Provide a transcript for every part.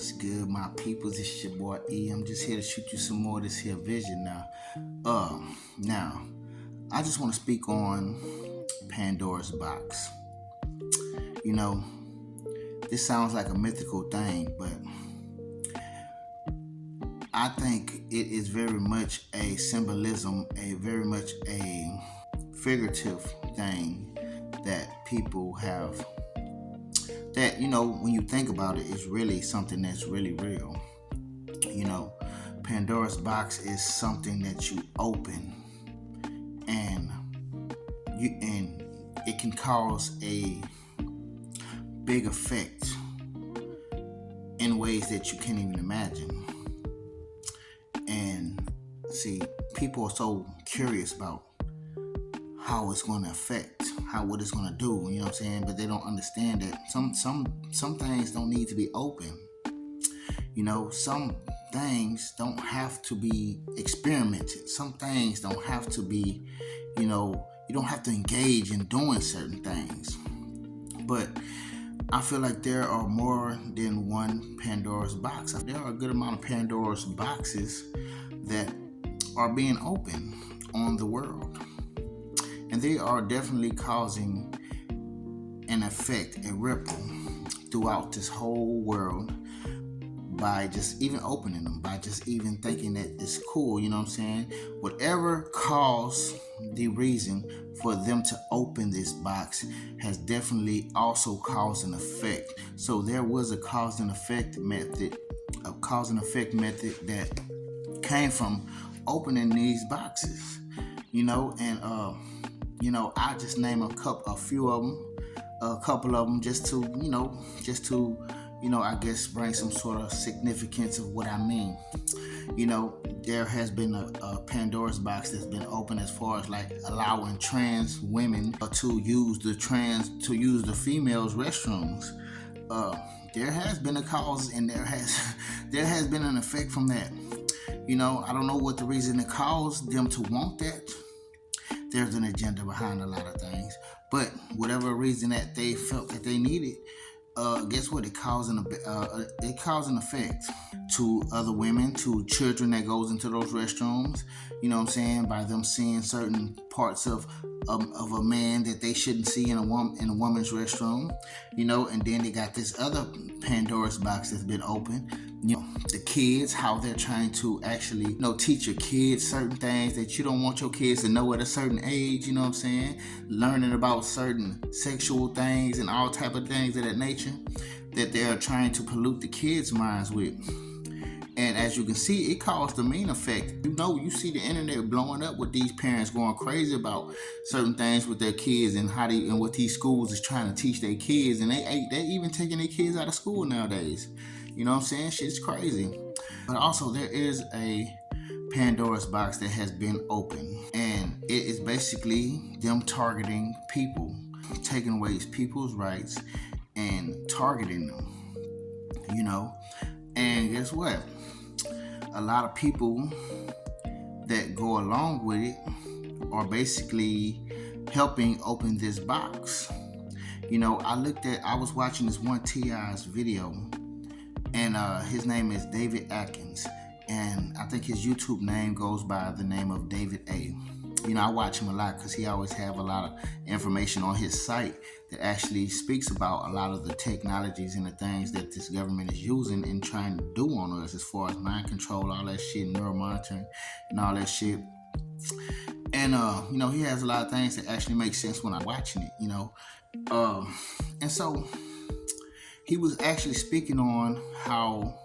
What's good, my peoples? It's your boy E. I'm just here to shoot you some more of this here vision now. Now, I just want to speak on Pandora's box. You know, this sounds like a mythical thing, but I think it is very much a symbolism, a very much a figurative thing that people have. That, when you think about it, is really something that's really real. Pandora's box is something that you open, and it can cause a big effect in ways that you can't even imagine. And see, people are so curious about how it's going to affect, what it's going to do, you know what I'm saying? But they don't understand that some things don't need to be open. Some things don't have to be experimented. Some things don't have to be, you don't have to engage in doing certain things. But I feel like there are more than one Pandora's box. There are a good amount of Pandora's boxes that are being opened on the world. And they are definitely causing an effect, a ripple throughout this whole world by just even opening them, by just even thinking that it's cool, you know what I'm saying? Whatever caused the reason for them to open this box has definitely also caused an effect. So there was a cause and effect method, that came from opening these boxes, I just name a couple of them just to I guess bring some sort of significance of what I mean. There has been a Pandora's box that's been open as far as like allowing trans women to use the females' restrooms. There has been a cause, and there has been an effect from that. I don't know what the reason it caused them to want that. There's an agenda behind a lot of things, but whatever reason that they felt that they needed, guess what? It caused an effect to other women, to children that goes into those restrooms. You know what I'm saying? By them seeing certain parts of a man that they shouldn't see in a woman's restroom. And then they got this other Pandora's box that's been open. The kids, how they're trying to actually, teach your kids certain things that you don't want your kids to know at a certain age, you know what I'm saying? Learning about certain sexual things and all type of things of that nature that they're trying to pollute the kids' minds with. And as you can see, it caused the mean effect. You see the internet blowing up with these parents going crazy about certain things with their kids and and what these schools is trying to teach their kids. And they even taking their kids out of school nowadays. You know what I'm saying? Shit's crazy. But also there is a Pandora's box that has been opened. And it is basically them targeting people, taking away people's rights and targeting them. And guess what? A lot of people that go along with it are basically helping open this box. I was watching this one T.I.'s video, and his name is David Atkins, and I think his YouTube name goes by the name of David A. I watch him a lot because he always have a lot of information on his site that actually speaks about a lot of the technologies and the things that this government is using and trying to do on us as far as mind control, all that shit, neuromonitoring, and all that shit. And, he has a lot of things that actually make sense when I'm watching it, and so he was actually speaking on how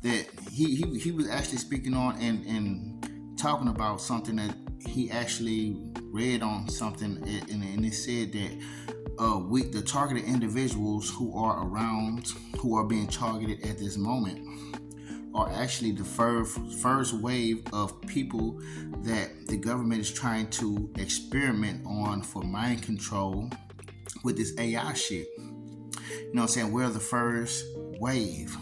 that he was actually speaking on and talking about something that he actually read on something, and it said that the targeted individuals who are being targeted at this moment are actually the first wave of people that the government is trying to experiment on for mind control with this AI shit. You know what I'm saying? We're the first wave.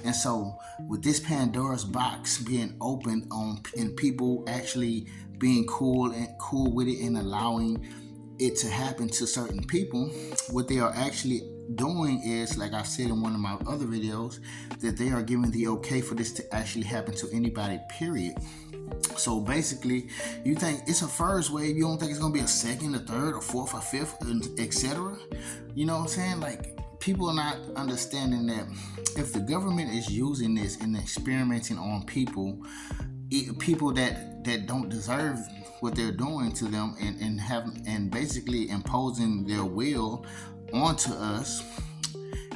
And so with this Pandora's box being opened and people actually being cool with it and allowing it to happen to certain people, what they are actually doing is, like I said in one of my other videos, that they are giving the okay for this to actually happen to anybody, period. So basically, you think it's a first wave, you don't think it's gonna be a second, a third, a fourth, a fifth, etc. You know what I'm saying? Like, people are not understanding that if the government is using this and experimenting on people, people that don't deserve what they're doing to them, and basically imposing their will onto us,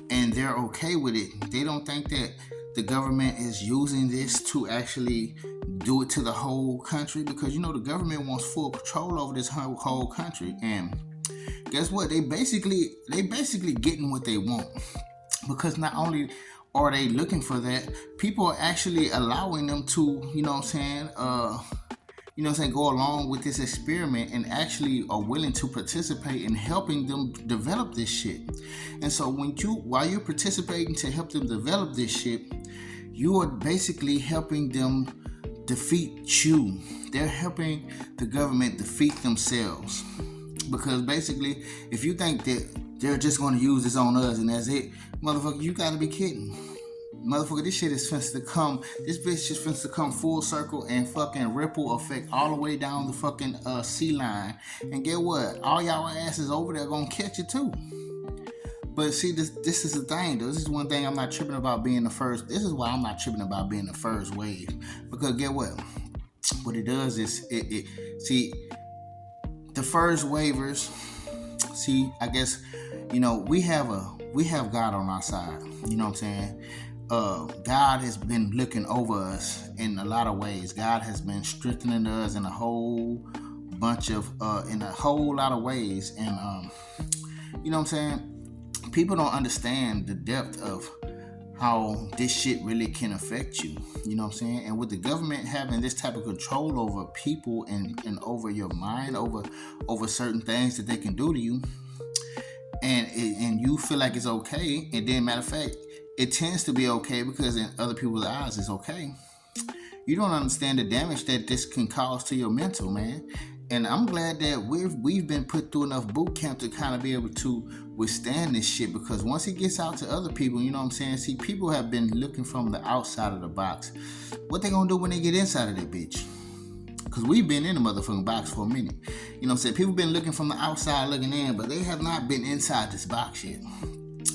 and they're okay with it. They don't think that the government is using this to actually do it to the whole country, because the government wants full control over this whole country. And guess what? They basically getting what they want, because not only are they looking for that, people are actually allowing them to, go along with this experiment, and actually are willing to participate in helping them develop this shit. And so while you're participating to help them develop this shit, you are basically helping them defeat you. They're helping the government defeat themselves. Because basically, if you think that they're just going to use this on us and that's it, motherfucker, you gotta be kidding. Motherfucker, this shit is finna to come. This bitch is finna to come full circle and fucking ripple effect all the way down the fucking sea line. And get what? All y'all asses over there gonna catch it too. But see, this is the thing, though. This is one thing I'm not tripping about being the first. This is why I'm not tripping about being the first wave. Because get what? What it does is see, the first waivers. See, I guess we have God on our side. You know what I'm saying? God has been looking over us in a lot of ways. God has been strengthening us in a whole bunch of in a whole lot of ways. And you know what I'm saying? People don't understand the depth of how this shit really can affect you. You know what I'm saying? And with the government having this type of control over people and over your mind, over certain things that they can do to you, and you feel like it's okay, and then matter of fact, it tends to be okay because in other people's eyes it's okay. You don't understand the damage that this can cause to your mental, man. And I'm glad that we've been put through enough boot camp to kind of be able to withstand this shit, because once it gets out to other people, you know what I'm saying? See, people have been looking from the outside of the box. What they gonna do when they get inside of that bitch? Because we've been in the motherfucking box for a minute. You know what I'm saying? People been looking from the outside looking in, but they have not been inside this box yet.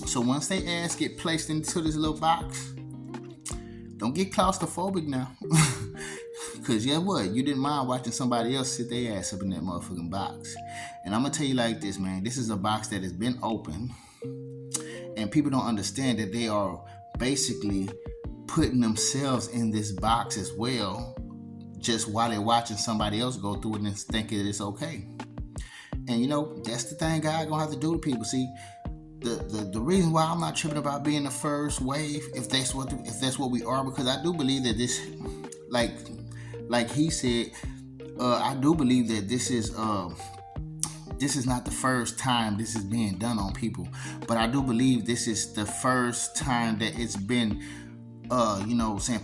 So once they ass get placed into this little box, don't get claustrophobic now. Because yeah, what? You didn't mind watching somebody else sit their ass up in that motherfucking box. And I'm going to tell you like this, man. This is a box that has been open. And people don't understand that they are basically putting themselves in this box as well, just while they're watching somebody else go through it and thinking it's okay. And that's the thing God gonna have to do to people. See, the reason why I'm not tripping about being the first wave, if that's what we are, because I do believe that this, like he said, I do believe that this is not the first time this is being done on people, but I do believe this is the first time that it's been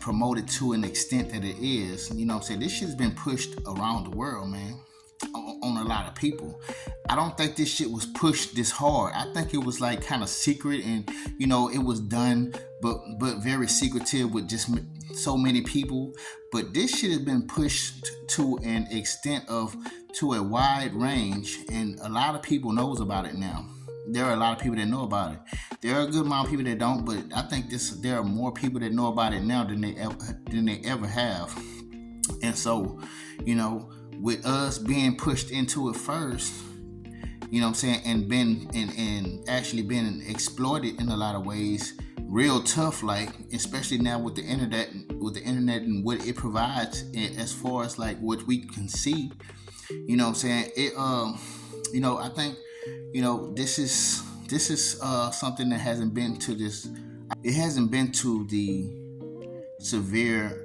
promoted to an extent that it is. This shit's been pushed around the world, man, on a lot of people. I don't think this shit was pushed this hard. I think it was like kind of secret, and it was done but very secretive with just so many people. But this shit has been pushed to an extent to a wide range, and a lot of people knows about it now. There are a lot of people that know about it. There are a good amount of people that don't, but I think there are more people that know about it now than they ever have. And so, with us being pushed into it first, and actually been exploited in a lot of ways, real tough, like, especially now with the internet and what it provides as far as like what we can see. It I think this is something that hasn't been to this. It hasn't been to the severe,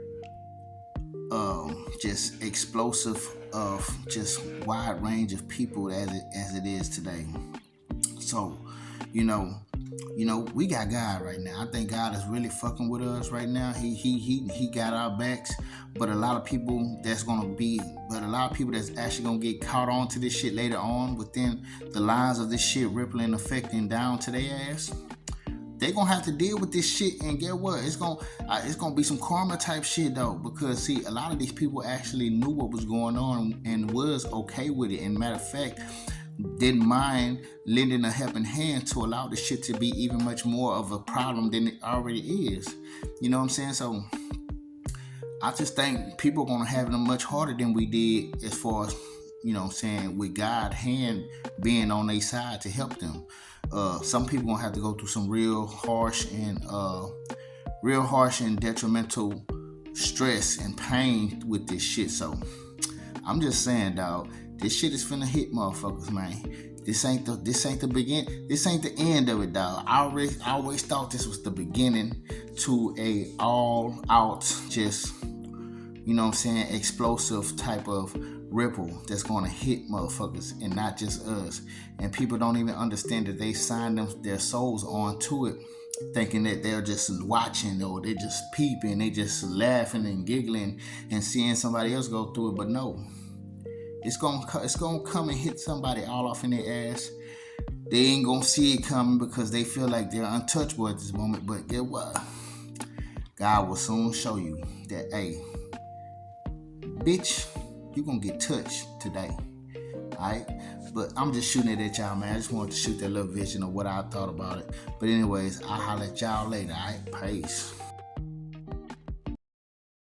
just explosive of just wide range of people as it is today. So, We got God right now. I think God is really fucking with us right now. He got our backs. But a lot of people that's actually gonna get caught on to this shit later on within the lines of this shit rippling and affecting down to their ass. They gonna have to deal with this shit, and get what? It's gonna be some karma type shit though, because see, a lot of these people actually knew what was going on and was okay with it. And matter of fact, didn't mind lending a helping hand to allow the shit to be even much more of a problem than it already is. You know what I'm saying? So I just think people are gonna have it much harder than we did, as far as with God's hand being on their side to help them. Some people gonna have to go through some real harsh and detrimental stress and pain with this shit. So I'm just saying, dog, this shit is finna hit motherfuckers, man. This ain't the begin. This ain't the end of it, dog. I always thought this was the beginning to a all out, just explosive type of ripple that's gonna hit motherfuckers and not just us. And people don't even understand that they signed their souls onto it, thinking that they're just watching, or they're just peeping, they just laughing and giggling and seeing somebody else go through it. But no, it's gonna come and hit somebody all off in their ass. They ain't gonna see it coming because they feel like they're untouchable at this moment. But get what? God will soon show you that, hey, bitch, you gonna get touched today. Alright? But I'm just shooting it at y'all, man. I just wanted to shoot that little vision of what I thought about it. But anyways, I'll holler at y'all later. Alright? Peace.